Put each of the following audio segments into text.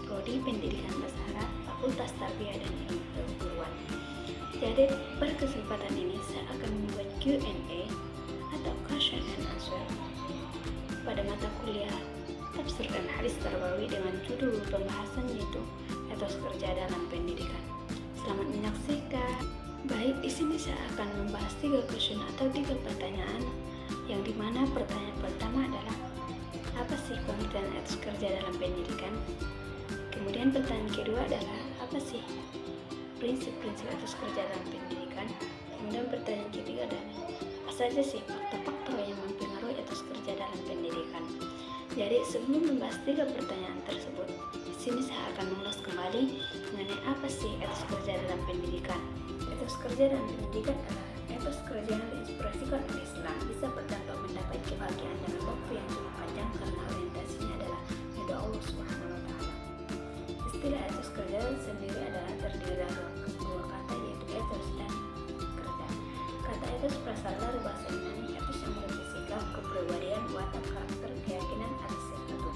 Prodi Pendidikan Bahasa Arab, Fakultas Tarbiyah dan Ilmu Keguruan. Jadi pada kesempatan ini saya akan membuat Q&A atau question and answer pada mata kuliah Tafsir dan Hadis Tarbawi dengan judul pembahasan yaitu etos kerja dalam pendidikan. Selamat menyaksikan. Baik, di sini saya akan membahas 3 question atau 3 pertanyaan, yang dimana pertanyaan pertama adalah apa sih pengertian etos kerja dalam pendidikan? Kemudian pertanyaan kedua adalah apa sih prinsip-prinsip etos kerja dalam pendidikan? Kemudian pertanyaan ketiga adalah apa saja sih faktor-faktor yang mempengaruhi etos kerja dalam pendidikan? Jadi sebelum membahas 3 pertanyaan tersebut, di sini saya akan mengulas kembali mengenai apa sih etos kerja dalam pendidikan. Etos kerja dalam pendidikan adalah etos kerja yang diinspirasikan oleh Islam, bisa berdampak mendapat kebahagiaan dalam waktu yang cukup panjang karena orientasinya adalah ridho Allah Subhanahu wa Ta'ala. Istilah etos kerja sendiri adalah terdiri dari 2 kata, yaitu etos dan kerja. Kata etos berasal dari bahasa Yunani, etos yang berarti sikap, kepribadian, watak, karakter, keyakinan atas sesuatu.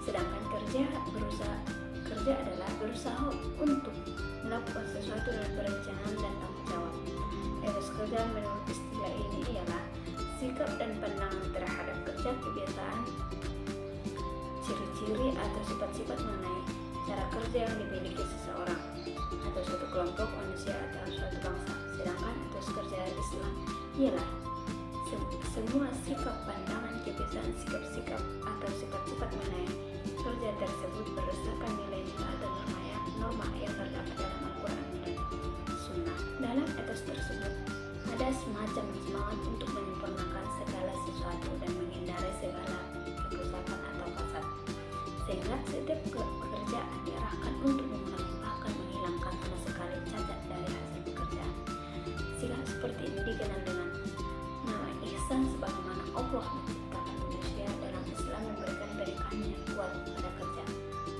Sedangkan kerja adalah berusaha untuk melakukan sesuatu dengan perencanaan dan tanggung jawab. Etos kerja menurut istilah ini ialah sikap dan pandangan terhadap kerja, kebiasaan, ciri-ciri atau sifat-sifat mengenai cara kerja yang dimiliki seseorang atau suatu kelompok manusia atau suatu bangsa. Sedangkan etos kerja Islam ialah semua sikap, pandangan, kebiasaan, sikap-sikap atau sifat-sifat mengenai kerja tersebut berdasarkan nilai-nilai atau norma yang terdapat dalam Al-Quran dan Sunnah. Dalam etos tersebut ada semacam semangat untuk menyempurnakan segala sesuatu dan menghindari segala kerusakan atau fasad, sehingga setiap pekerjaan diarahkan untuk mengurangi bahkan menghilangkan sama sekali cacat dari hasil pekerjaan. Sikap seperti ini dikenal dengan nama ihsan, sebagaimana Allah menciptakan manusia dalam Islam memberikan pernikahan yang kuat pada kerja,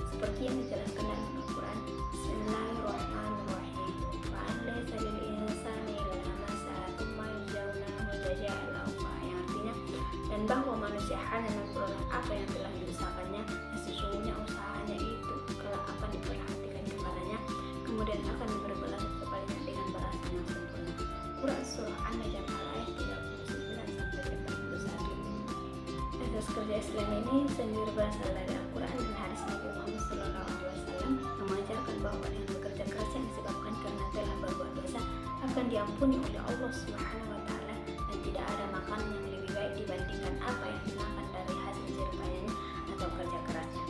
seperti yang dijelaskan dalam Al-Quran. Bismillahirrahmanirrahim. Wa laysa lil insani illa ma sa'a tsumma yujzauna jazaa'al awfa, yang artinya dan bahwa manusia hanya memperoleh apa yang telah diusahakannya, dan sesungguhnya usahanya itu kelak akan diperhatikan kepadanya, kemudian akan diberi balasan kepadanya dengan balasan yang sempurna. Quran Surah An-Najm ayat 39-41. Etos kerja Islam ini sendiri berasal dari Al-Quran dan hadis Nabi Muhammad SAW yang mengajarkan bahwa dengan bekerja keras yang disebabkan karena telah berbuat dosa akan diampuni oleh Allah Subhanahu wa Ta'ala, dan tidak ada makanan yang lebih baik dibandingkan apa yang dimakan dari hasil jerih payahnya atau kerja kerasnya.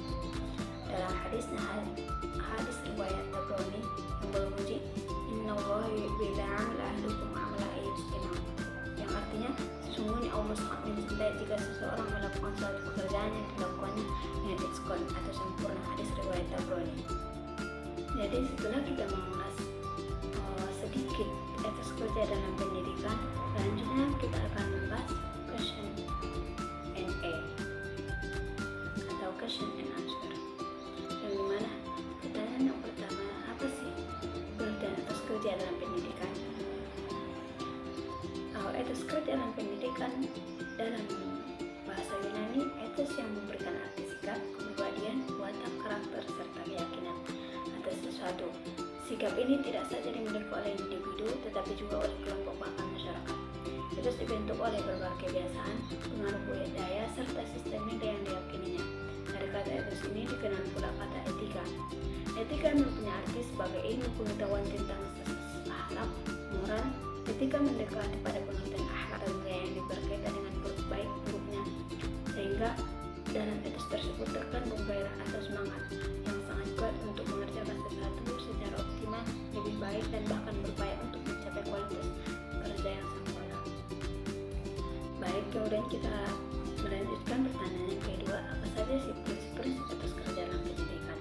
Dalam hadis riwayat Tabrani yang berbunyi innallaha yuhibbu ahadukum amala ayyustima, yang artinya sesungguhnya Allah sangat mencintai jika seseorang melakukan suatu pekerjaan yang dilakukannya dengan itqan atau sempurna. Hadis riwayat Tabrani. Jadi setelah kita mengulas sedikit etos kerja dalam pendidikan, selanjutnya kita akan membahas question and A atau question and answer, yang dimana pertanyaan yang pertama, apa sih pengertian etos kerja dalam pendidikan? Etos kerja dalam pendidikan dalam bahasa Yunani, etos yang memberikan arti sikap, kepribadian, watak, karakter, serta keyakinan atas sesuatu. Sikap ini tidak saja dimiliki oleh individu, tetapi juga oleh kelompok bahkan masyarakat. Etos dibentuk oleh berbagai kebiasaan, pengaruh budaya, serta sistem nilai yang diyakininya. Dari kata etos ini dikenal pula kata etika. Etika mempunyai arti sebagai ilmu pengetahuan tentang akhlak, moral. Etika mendekati pada pengertian akhlak dan nilai yang berkaitan dengan baik buruknya, sehingga dalam etos tersebut terkandung gairah atau semangat yang sangat kuat untuk mengerjakan sesuatu secara optimal, lebih baik, dan bahkan berupaya untuk mencapai kualitas kerja yang sempurna. Baik, kemudian kita melanjutkan pertanyaan yang kedua, apa saja sih prinsip-prinsip etos kerja dalam pendidikan?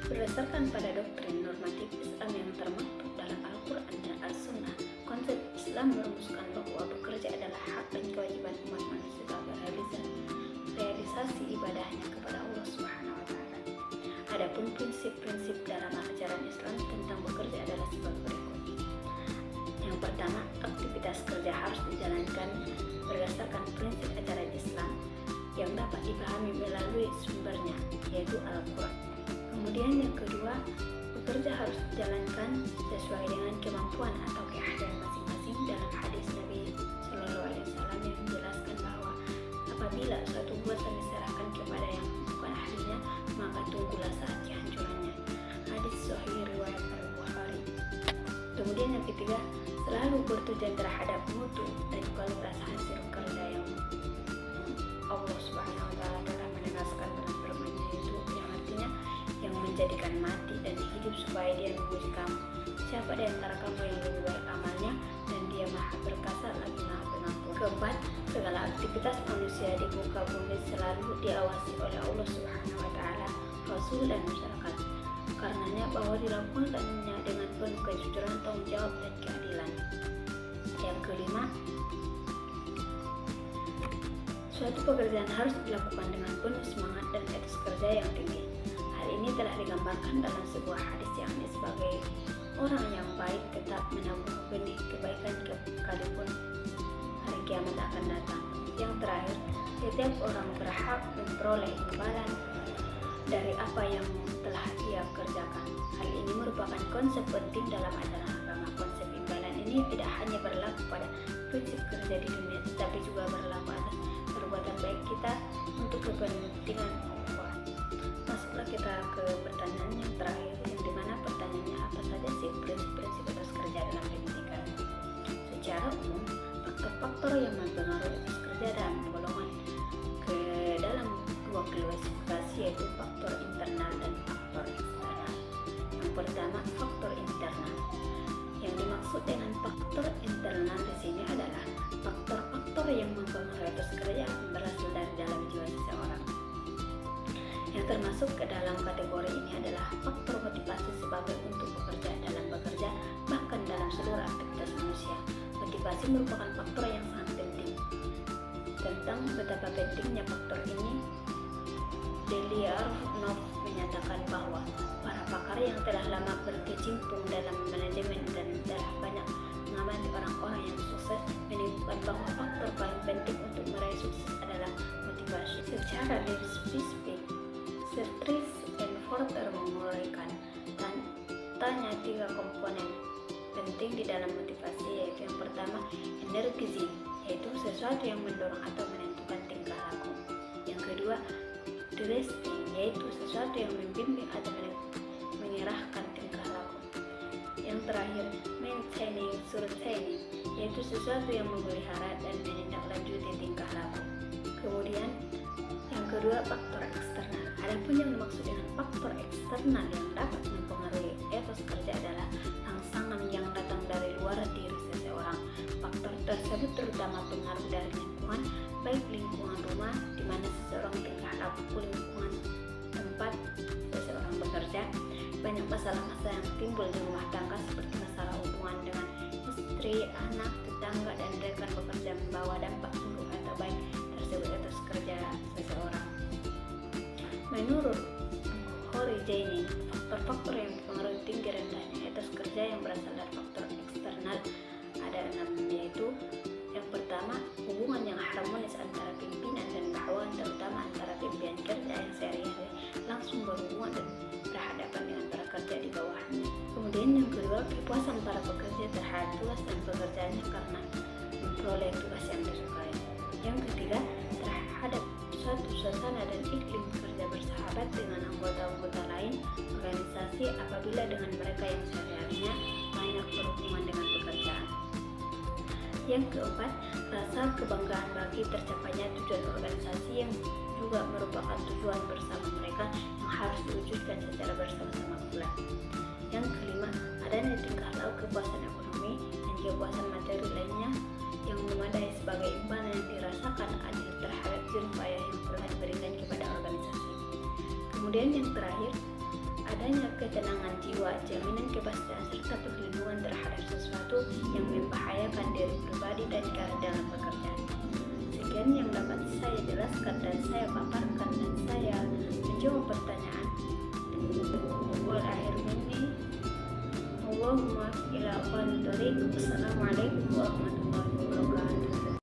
Berdasarkan pada doktrin normatif Islam yang termaktub dalam Al-Quran dan As-Sunnah, konsep Islam merumuskan bahwa bekerja adalah hak dan kewajiban umat manusia sebagai realisasi ibadahnya kepada Allah Subhanahu wa Ta'ala. Adapun prinsip-prinsip dalam ajaran Islam tentang bekerja adalah sebagai berikut. Yang pertama, aktivitas kerja harus dijalankan berdasarkan prinsip ajaran Islam yang dapat dipahami melalui sumbernya. Bekerja harus dijalankan sesuai dengan kemampuan atau keahlian masing-masing. Dalam hadis Nabi Shallallahu Alaihi Wasallam yang menjelaskan bahwa apabila suatu buatan diserahkan kepada yang bukan ahlinya, maka tunggulah saat kehancurannya. Hadis Sahih riwayat Al-Bukhari. Kemudian yang ketiga, selalu bertujuan terhadap mutu dan kualitas hasil kerja yang Allah Subhanahu wa Ta'ala telah menegaskan dalam firman-Nya, itu yang artinya yang menjadikan mati dan hidup supaya Dia menguji kamu. Siapa di antara kamu yang lebih baik amalnya, dan Dia Maha Perkasa lagi Maha Pengampun. Keempat, segala aktivitas manusia di muka bumi selalu diawasi oleh Allah Subhanahu wa Ta'ala, Rasul dan masyarakat. Karenanya bahwa dilakukannya dengan penuh kejujuran, tanggung jawab dan keadilan. Yang kelima, suatu pekerjaan harus dilakukan dengan penuh semangat dan etos kerja yang tinggi. Hal ini telah digambarkan dalam sebuah hadis yakni sebagai orang yang baik tetap menabur benih kebaikan sekalipun hari kiamat akan datang. Yang terakhir, setiap orang berhak memperoleh imbalan dari apa yang telah ia kerjakan. Hal ini merupakan konsep penting dalam ajaran agama. Konsep imbalan ini tidak hanya berlaku pada prinsip kerja di dunia, tetapi juga berlaku atas perbuatan baik kita untuk kepentingan Allah. Masuklah kita ke pertanyaan yang terakhir, yang dimana pertanyaannya apa saja sih prinsip-prinsip etos kerja dalam pendidikan. Secara umum, faktor-faktor yang mempengaruhi etos kerja dalam golongan ke dalam dua klasifikasi, yaitu faktor internal dan faktor eksternal. Yang pertama, faktor internal. Yang dimaksud dengan faktor internal di sini adalah faktor-faktor yang mempengaruhi etos kerja yang berasal dari dalam jiwa seseorang. Yang termasuk ke dalam kategori ini adalah faktor motivasi sebagai untuk bekerja, dalam bekerja, bahkan dalam seluruh aktivitas manusia. Motivasi merupakan faktor yang sangat penting. Tentang betapa pentingnya faktor ini, Delia Arnott menyatakan bahwa para pakar yang telah lama berkecimpung dalam manajemen dan telah banyak mengamati orang-orang yang sukses menemukan bahwa faktor paling penting untuk meraih sukses adalah motivasi. Secara lebih spesifik, Stries and Porter menguraikan tanya 3 komponen penting di dalam motivasi, yaitu yang pertama, energi, yaitu sesuatu yang mendorong atau menentukan tingkah laku. Yang kedua, dressing, yaitu sesuatu yang membimbing atau mengerahkan tingkah laku. Yang terakhir, maintaining, yaitu sesuatu yang memelihara dan menindaklanjuti tingkah laku. Kemudian yang kedua, faktor eksternal. Adapun yang dimaksud dengan faktor eksternal yang dapat mempengaruhi etos kerja adalah rangsangan yang datang dari luar diri seseorang. Faktor tersebut terutama pengaruh dari lingkungan, baik lingkungan rumah di mana seseorang tingkah laku, lingkungan tempat seseorang bekerja. Banyak masalah-masalah yang timbul di rumah tangga seperti masalah hubungan dengan istri, anak, tetangga, dan rekan bekerja membawa dampak buruk atau baik tersebut etos kerja seseorang. Menurut Horigeni, faktor-faktor yang mempengaruhi tinggi rendahnya etos kerja yang berasal dari faktor eksternal ada 6, yaitu yang pertama, hubungan yang harmonis antara pimpinan dan bawahan, terutama antara pimpinan kerja yang sehari-hari langsung berhubungan dan berhadapan dengan para kerja di bawahnya. Kemudian yang kedua, kepuasan para pekerja terhadap tugas dan pekerjaannya karena memperoleh tugas yang disukai. Yang ketiga, terhadap suatu suasana dan iklim kerja bersahabat dengan anggota-anggota lain organisasi apabila dengan mereka yang sehari-harinya banyak berhubungan dengan pekerjaan. Yang keempat, rasa kebanggaan bagi tercapainya tujuan organisasi yang juga merupakan tujuan bersama mereka yang harus diwujudkan secara bersama-sama pula. Yang kelima, adanya tingkah laku kepuasan ekonomi dan kepuasan materi lainnya yang memadai sebagai imbalan yang dirasakan adil terhadap jerih payah yang telah diberikan kepada organisasi. Kemudian yang terakhir, adanya ketenangan jiwa, jaminan kepastian serta perlindungan terhadap sesuatu yang membahayakan diri pribadi dan karir dalam pekerjaan. Sekian yang dapat saya jelaskan dan saya paparkan, dan saya menjawab pertanyaan. Wal akhir minni, Allahumma ila aqwal thariq. Wassalamualaikum warahmatullahi wabarakatuh.